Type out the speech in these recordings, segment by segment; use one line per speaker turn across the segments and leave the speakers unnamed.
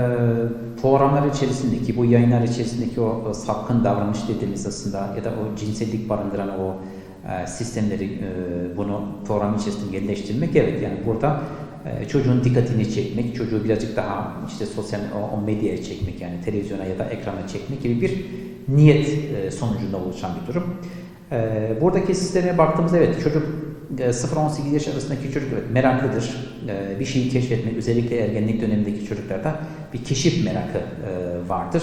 Eee, Programlar içerisindeki, bu yayınlar içerisindeki o sapkın davranış dediğimiz aslında ya da o cinsellik barındıran o sistemleri bunu program içerisinde yerleştirmek, evet, yani burada çocuğun dikkatini çekmek, çocuğu birazcık daha işte sosyal o medyaya çekmek, yani televizyona ya da ekrana çekmek gibi bir niyet sonucunda oluşan bir durum. Buradaki sisteme baktığımızda evet, çocuk 0-18 yaş arasındaki çocuk evet meraklıdır. Bir şeyi keşfetmek, özellikle ergenlik dönemindeki çocuklarda bir keşif merakı vardır.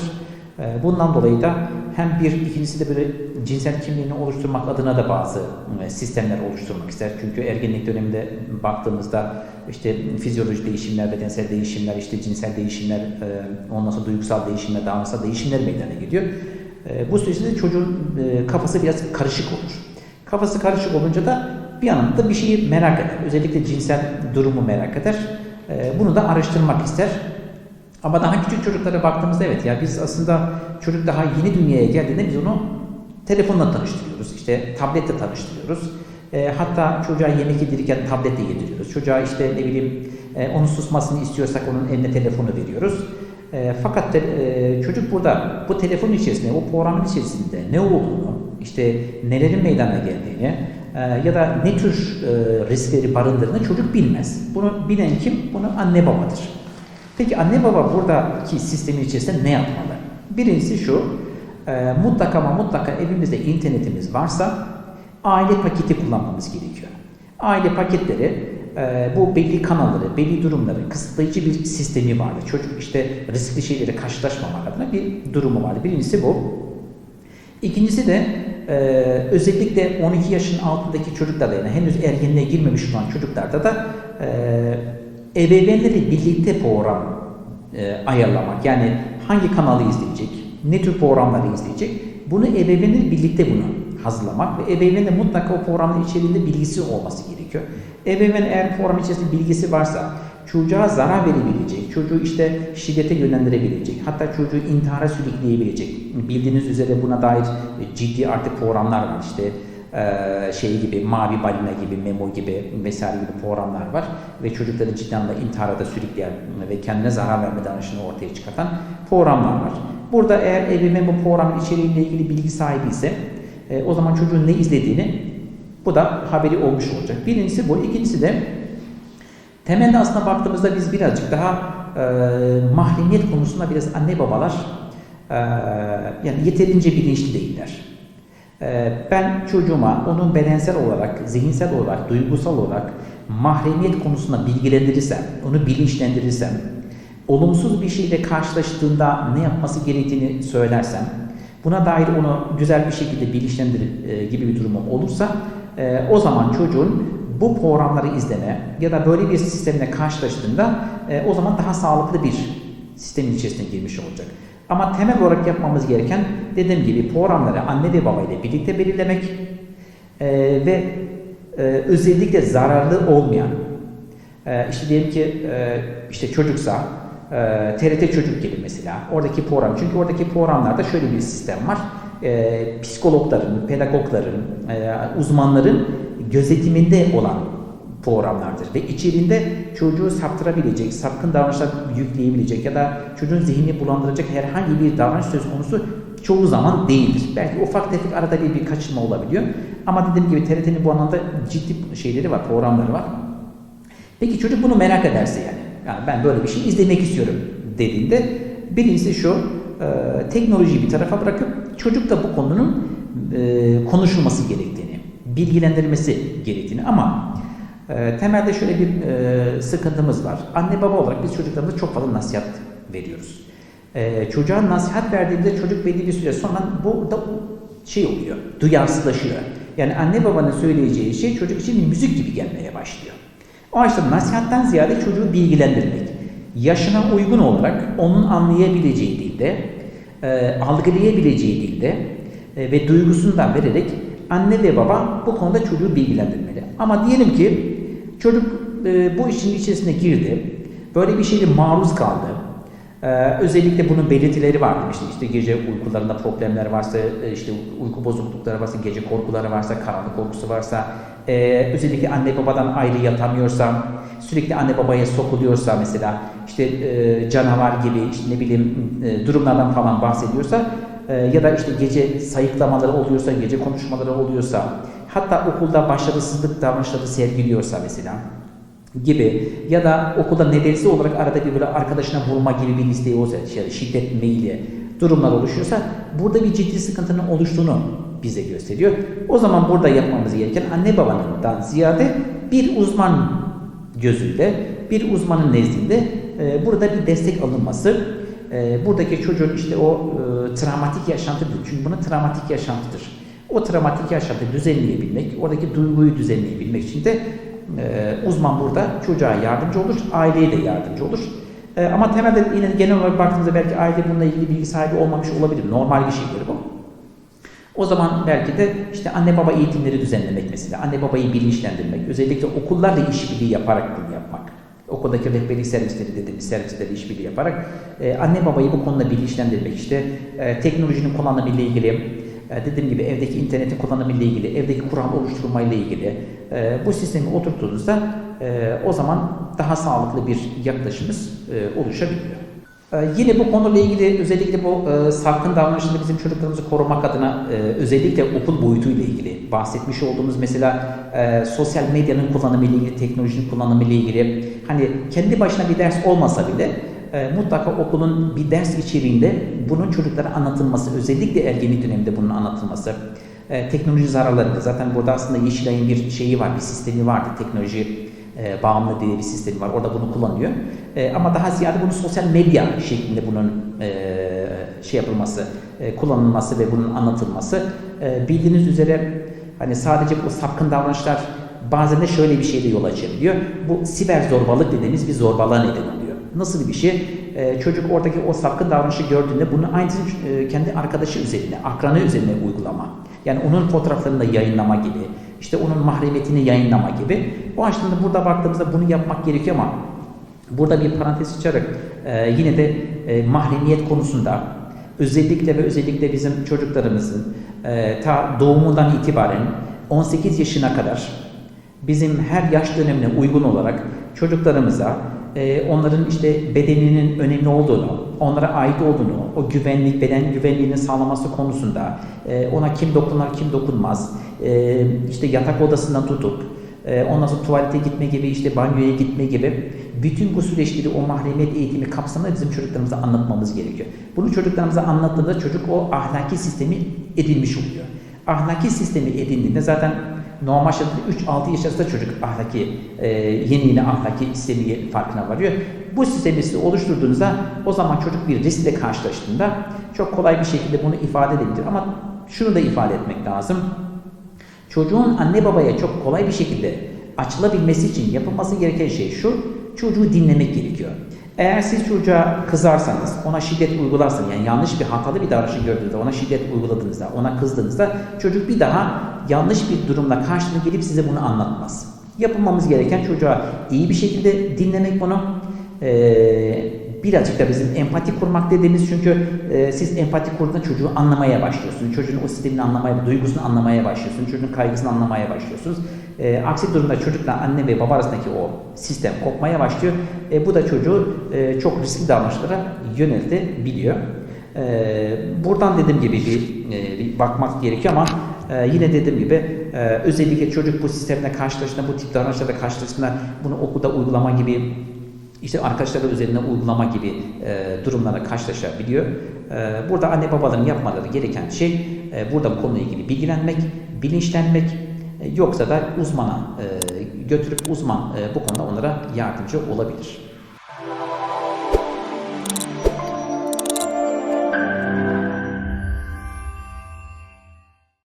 Bundan dolayı da hem ikincisi de böyle cinsel kimliğini oluşturmak adına da bazı sistemler oluşturmak ister. Çünkü ergenlik döneminde baktığımızda işte fizyolojik değişimler, bedensel değişimler, işte cinsel değişimler, ondan sonra duygusal değişimler, davranışsal değişimler meydana geliyor. Bu süreçte çocuğun kafası biraz karışık olur. Kafası karışık olunca da bir anlamda bir şeyi merak eder. Özellikle cinsel durumu merak eder. Bunu da araştırmak ister. Ama daha küçük çocuklara baktığımızda evet, ya biz aslında çocuk daha yeni dünyaya geldiğinde biz onu telefonla tanıştırıyoruz. İşte tabletle tanıştırıyoruz. Hatta çocuğa yemek yedirirken tabletle yediriyoruz. Çocuğa işte ne bileyim onun susmasını istiyorsak onun eline telefonu veriyoruz. Fakat çocuk burada bu telefonun içerisinde, o programın içerisinde ne olduğunu, işte nelerin meydana geldiğini ya da ne tür riskleri barındırdığını çocuk bilmez. Bunu bilen kim? Bunu anne babadır. Peki anne baba buradaki sistemin içerisinde ne yapmalı? Birincisi şu, mutlaka ama mutlaka evimizde internetimiz varsa aile paketi kullanmamız gerekiyor. Aile paketleri bu belli kanalları, belli durumları kısıtlayıcı bir sistemi vardır. Çocuk işte riskli şeylere karşılaşmamak adına bir durumu vardır. Birincisi bu. İkincisi de özellikle 12 yaşın altındaki çocuklarda, yani henüz ergenliğe girmemiş olan çocuklarda da ebeveynlerle birlikte program ayarlamak. Yani hangi kanalı izleyecek, ne tür programları izleyecek, bunu ebeveynlerle birlikte bunu hazırlamak ve ebeveynin mutlaka o programın içeriğinde bilgisi olması gerekiyor. Ebeveyn eğer program içerisinde bilgisi varsa, çocuğa zarar verebilecek, çocuğu işte şiddete yönlendirebilecek, hatta çocuğu intihara sürükleyebilecek. Bildiğiniz üzere buna dair ciddi artık programlar var. İşte şey gibi, Mavi Balina gibi, Memo gibi vesaire gibi programlar var ve çocukları ciddi anlamda intihara da sürükleyen ve kendine zarar verme davranışını ortaya çıkartan programlar var. Burada eğer ebeveyn bu programın içeriğiyle ilgili bilgi sahibi ise o zaman çocuğun ne izlediğini bu da haberi olmuş olacak. Birincisi bu. İkincisi de temelde aslında baktığımızda biz birazcık daha mahremiyet konusunda biraz anne babalar yani yeterince bilinçli değiller. Ben çocuğuma onun bedensel olarak, zihinsel olarak, duygusal olarak mahremiyet konusunda bilgilendirirsem, onu bilinçlendirirsem, olumsuz bir şeyle karşılaştığında ne yapması gerektiğini söylersem, buna dair onu güzel bir şekilde bilinçlendirir gibi bir durumum olursa o zaman çocuğun bu programları izleme ya da böyle bir sistemle karşılaştığında o zaman daha sağlıklı bir sistemin içerisine girmiş olacak. Ama temel olarak yapmamız gereken, dediğim gibi, programları anne ve baba ile birlikte belirlemek ve özellikle zararlı olmayan, işte diyelim ki işte çocuksa TRT Çocuk gibi mesela oradaki program, çünkü oradaki programlarda şöyle bir sistem var. Psikologların, pedagogların, uzmanların gözetiminde olan programlardır ve içerisinde çocuğu saptırabilecek, sapkın davranışlar yükleyebilecek ya da çocuğun zihnini bulandıracak herhangi bir davranış söz konusu çoğu zaman değildir. Belki ufak tefek arada bir kaçırma olabiliyor ama dediğim gibi TRT'nin bu anlamda ciddi şeyleri var, programları var. Peki çocuk bunu merak ederse, yani ben böyle bir şey izlemek istiyorum dediğinde, birincisi şu, teknolojiyi bir tarafa bırakıp çocuk da bu konunun konuşulması gerektiğini, bilgilendirilmesi gerektiğini, ama temelde şöyle bir sıkıntımız var. Anne baba olarak biz çocuklarımıza çok fazla nasihat veriyoruz. Çocuğa nasihat verdiğimizde çocuk belli bir süre sonra bu da şey oluyor, duyarsızlaşıyor. Yani anne babanın söyleyeceği şey çocuk için bir müzik gibi gelmeye başlıyor. O açıdan nasihattan ziyade çocuğu bilgilendirmek, yaşına uygun olarak onun anlayabileceği dilde, algılayabileceği dilde ve duygusunu da vererek anne ve baba bu konuda çocuğu bilgilendirmeli. Ama diyelim ki çocuk bu işin içerisine girdi, böyle bir şeyle maruz kaldı. Özellikle bunun belirtileri var demiştim. İşte gece uykularında problemler varsa, işte uyku bozuklukları varsa, gece korkuları varsa, karanlık korkusu varsa, özellikle anne babadan ayrı yatamıyorsa sürekli anne babaya sokuluyorsa mesela işte canavar gibi işte ne bileyim durumlardan falan bahsediyorsa ya da işte gece sayıklamaları oluyorsa, gece konuşmaları oluyorsa, hatta okulda başarısızlık davranışları sergiliyorsa mesela gibi ya da okulda nedensiz olarak arada bir böyle arkadaşına vurma gibi bir isteği olsa, şiddet meyli durumlar oluşuyorsa burada bir ciddi sıkıntının oluştuğunu bize gösteriyor. O zaman burada yapmamız gereken anne babanından ziyade bir uzman gözüyle, bir uzmanın nezdinde burada bir destek alınması, buradaki çocuğun işte o travmatik yaşantı, çünkü buna travmatik yaşantıdır. O travmatik yaşantıyı düzenleyebilmek, oradaki duyguyu düzenleyebilmek için de uzman burada çocuğa yardımcı olur, aileye de yardımcı olur. Ama temelde yine genel olarak baktığımızda belki aile bununla ilgili bilgi sahibi olmamış olabilir. Normal bir şeydir bu. O zaman belki de işte anne baba eğitimleri düzenlemek mesela, anne babayı bilinçlendirmek, özellikle okullarla işbirliği yaparak bunu yapmak. Okuldaki rehberlik servisleri dediğimiz servislerle işbirliği yaparak anne babayı bu konuda bilinçlendirmek, işte teknolojinin kullanımı ile ilgili, dediğim gibi evdeki internetin kullanımı ile ilgili, evdeki kural oluşturma ile ilgili bu sistemi oturttuğunuzda o zaman daha sağlıklı bir yaklaşımımız oluşabiliyor. Yine bu konuyla ilgili özellikle bu sapkın davranışında bizim çocuklarımızı korumak adına özellikle okul boyutuyla ilgili bahsetmiş olduğumuz mesela sosyal medyanın kullanımı ile ilgili, teknolojinin kullanımı ile ilgili hani kendi başına bir ders olmasa bile mutlaka okulun bir ders içeriğinde bunun çocuklara anlatılması, özellikle ergenlik döneminde bunun anlatılması, teknoloji zararları, zaten burada aslında Yeşilay'ın bir şeyi var, bir sistemi vardı, teknoloji bağımlı diye bir sistemi var. Orada bunu kullanıyor. Ama daha ziyade bunu sosyal medya şeklinde bunun yapılması, kullanılması ve bunun anlatılması. Bildiğiniz üzere hani sadece bu sapkın davranışlar bazen de şöyle bir şeyle yol açabiliyor. Bu siber zorbalık dediğimiz bir zorbalığa neden oluyor. Nasıl bir şey? Çocuk oradaki o sapkın davranışı gördüğünde bunu aynısını kendi arkadaşı üzerine, akranı üzerine uygulama. Yani onun fotoğraflarını da yayınlama gibi, işte onun mahremiyetini yayınlama gibi. O açıdan da burada baktığımızda bunu yapmak gerekiyor ama burada bir parantez açarak yine de mahremiyet konusunda özellikle bizim çocuklarımızın ta doğumundan itibaren 18 yaşına kadar bizim her yaş dönemine uygun olarak çocuklarımıza onların işte bedeninin önemli olduğunu, onlara ait olduğunu, o güvenlik, beden güvenliğini sağlaması konusunda ona kim dokunur, kim dokunmaz, işte yatak odasından tutup ondan sonra tuvalete gitme gibi, işte banyoya gitme gibi bütün bu süreçleri, o mahremiyet eğitimi kapsamında bizim çocuklarımıza anlatmamız gerekiyor. Bunu çocuklarımıza anlattığında çocuk o ahlaki sistemi edinmiş oluyor. Ahlaki sistemi edindiğinde zaten normal şartlarda 3-6 yaş arasında çocuk ahlaki, yeni ahlaki sistemi farkına varıyor. Bu sistemi size oluşturduğunuzda o zaman çocuk bir riskle karşılaştığında çok kolay bir şekilde bunu ifade edebilir. Ama şunu da ifade etmek lazım. Çocuğun anne babaya çok kolay bir şekilde açılabilmesi için yapılması gereken şey şu: çocuğu dinlemek gerekiyor. Eğer siz çocuğa kızarsanız, ona şiddet uygularsanız, yani yanlış bir hatalı bir davranışı gördüğünüzde, ona şiddet uyguladığınızda, ona kızdığınızda çocuk bir daha yanlış bir durumla karşına gelip size bunu anlatmaz. Yapılmamız gereken çocuğa iyi bir şekilde dinlemek bunu. Birazcık da bizim empati kurmak dediğimiz, çünkü siz empati kurduğunda çocuğu anlamaya başlıyorsunuz. Çocuğun o sistemini anlamaya, duygusunu anlamaya başlıyorsunuz. Çocuğun kaygısını anlamaya başlıyorsunuz. Aksi durumda çocukla anne ve baba arasındaki o sistem kopmaya başlıyor. Bu da çocuğu çok riskli davranışlara yöneltebiliyor. Buradan dediğim gibi bir bakmak gerekiyor ama yine dediğim gibi özellikle çocuk bu sistemle karşılaştığında, bu tip davranışlarla karşılaştığında bunu okulda uygulama gibi, İşte arkadaşları üzerine uygulama gibi durumlara karşılaşabiliyor. Burada anne babaların yapmaları gereken şey burada bu konuyla ilgili bilgilenmek, bilinçlenmek, yoksa da uzmana götürüp uzman bu konuda onlara yardımcı olabilir.